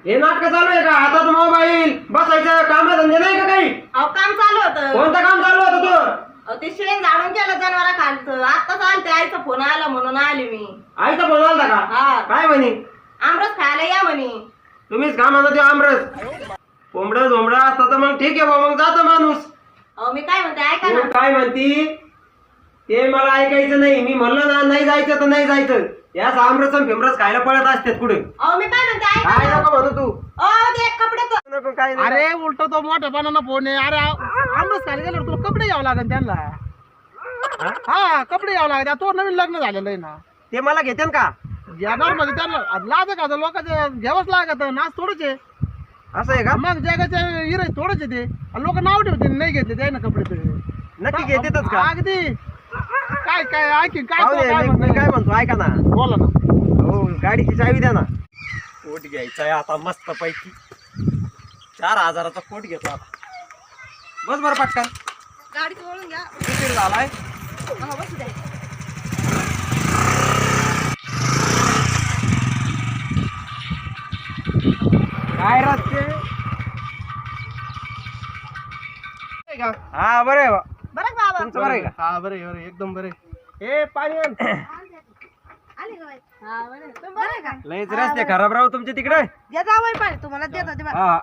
हे नाटक चालू आहे का? हातात मोबाईल, बसायचं काम धंदे नाही का काही? अहो काम चालू होतं. कोणतं काम चालू होतं तू? अहो ते शेण झाडून केलं जनावरा खालचं. आत्ताच आलते, आईचा फोन आला म्हणून आले मी. आईचा फोन आलता का? हा. काय म्हणे? आमरस खायला या म्हणे. तुम्हीच का म्हणा ते आमरस? कोंबडं झोंबडं असतं तर मग ठीक आहे बा, मग जातो माणूस. अहो मी काय म्हणते ऐका तू ना. काय म्हणती ते मला ऐकायचं नाही. मी म्हणलं ना नाही जायचं तर नाही जायचं. या आमरस आणि फेमरस खायला पळत असतात कुठे. अहो मी काय म्हणते ऐका काय ना. नको म्हणू तू. अहो ते कपडे नको काय नाही. अरे उलट तो मोठ्यापणानं फोन आहे. अरे आमरस खायला गेलो तुला कपडे घ्यावं लागेल त्यांना. हा कपडे घ्यावं लागेल. तो नवीन लग्न झालेलं आहे ना. ते मला घेते का? येणार म्हणजे त्यांना लाज का लोकांचं घ्यावंच लागत. नाच थोडंच आहे. असं आहे का? मग जगाच्या इराय थोडंच आहे ते. लोक नाव ठेवते नाही घेतले ते ना कपडे ते. नक्की घेतेच का? अगदी काय काय ऐक काय पाहू तो दे, काय मी म्हणतोय? काय म्हणतो ऐका ना. बोला ना. हो गाडीची चावी द्या ना. कोट घ्यायचा आहे आता मस्त पैकी. 4000चा कोट घेतो आता. बस बरं पटकन. गाडीत वळून घ्या. किती झालाय? हा, बसू द्या. काय रस्ते? हा बरं आहे बा. बरं का बाबा. तुमचं बरं आहे का? हा बरे बरे एकदम बरे. ए पाणी आण. आले का बाई? हा बरं आहे. तुम्ही बरं आहे का? लयच रस्ते खराब राहू तुमच्या तिकडे. घ्या जावई पाणी तुम्हाला देतो ते बा. हा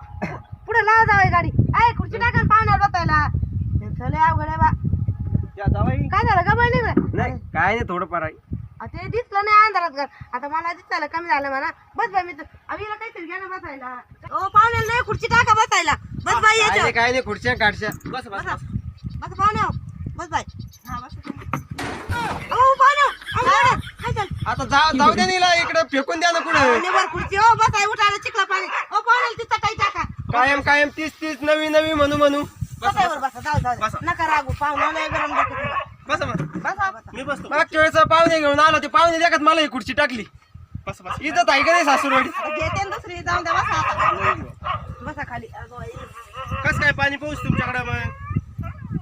पुढे लावा जावई गाडी. ऐ खुर्ची टाका ना पाण्यावर बसायला. त्यांचं लय अवघड आहे बा. या जावाई. काय झालं का बहिणी रे? नाही काय नाही थोडंफार आहे. ते दिसलं नाही अंधारात घर. आता मला दिसायला कमी झालं म्हणा. बस बाई मी आम्हीला काहीतरी घ्या ना बसायला. ओ पाहुण्याला नाही खुर्ची टाका बसायला. बस बाई काय याच्या नाही काय नाही खुर्च्या काढच्या. बस बस बसा बस पाहुण्या बस बाई. हा बस ओ पाहुण्या काय झालं? आता जाऊ द्या नीला इकडे फेकून द्या ना कुठे. निवर खुर्ची ओ बस आहे उठायला चिखला पाणी. ओ पाहुण्याला तिथं काही टाका. कायम कायम 30 नवी नवी म्हणू बसायवर बसा जाऊ जाऊ नका रागू पाहुणा लय गरम डोकं. बस बसा बसा. मी बसतो. मागच्या वेळेस पाहुणे घेऊन आलो ते पाहुणे देखत मला ही खुर्ची टाकली. बस बस. इज्जत आहे का नाही सासूरवाडी? घेते ना दुसरी जाऊन द्या बसा आता. बसा खाली. अगं बाई. कस काय पाणी पाऊस तुमच्याकडे मग?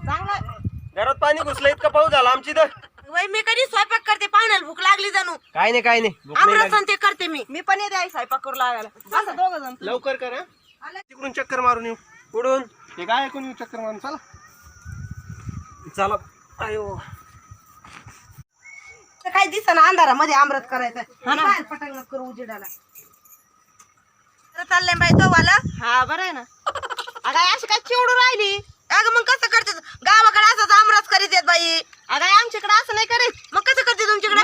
चांगलं घरात पाणी घुसलं इतका पाऊस झाला आमची तर. वय मी कधी स्वयंपाक करते पाहुण्याला भूक लागली जाणू. काय नाही काय नाही भूक नाही आमरस ते करते मी पण येते आई स्वयंपाक करू लागायला. बसा दोघं जण. लवकर कर. आले. तिकडून चक्कर मारून येऊ. लागली. कुठून हे काय ऐकून येऊ चक्कर मारून चला. चला. अयो काही दिसना अंधारामध्ये आमरस करायचं. बाहेर पटांगणात करू उजेडाला. चाललंय बाई तो वाला. हा बरं आहे ना. अगं अशी काय चिवडू राहिली. अगं मग कसं करते गावाकडे असंच आमरस करीत येत बाई. अगं आमच्याकडे असं नाही करीत. मग कसं करते तुमच्याकडे?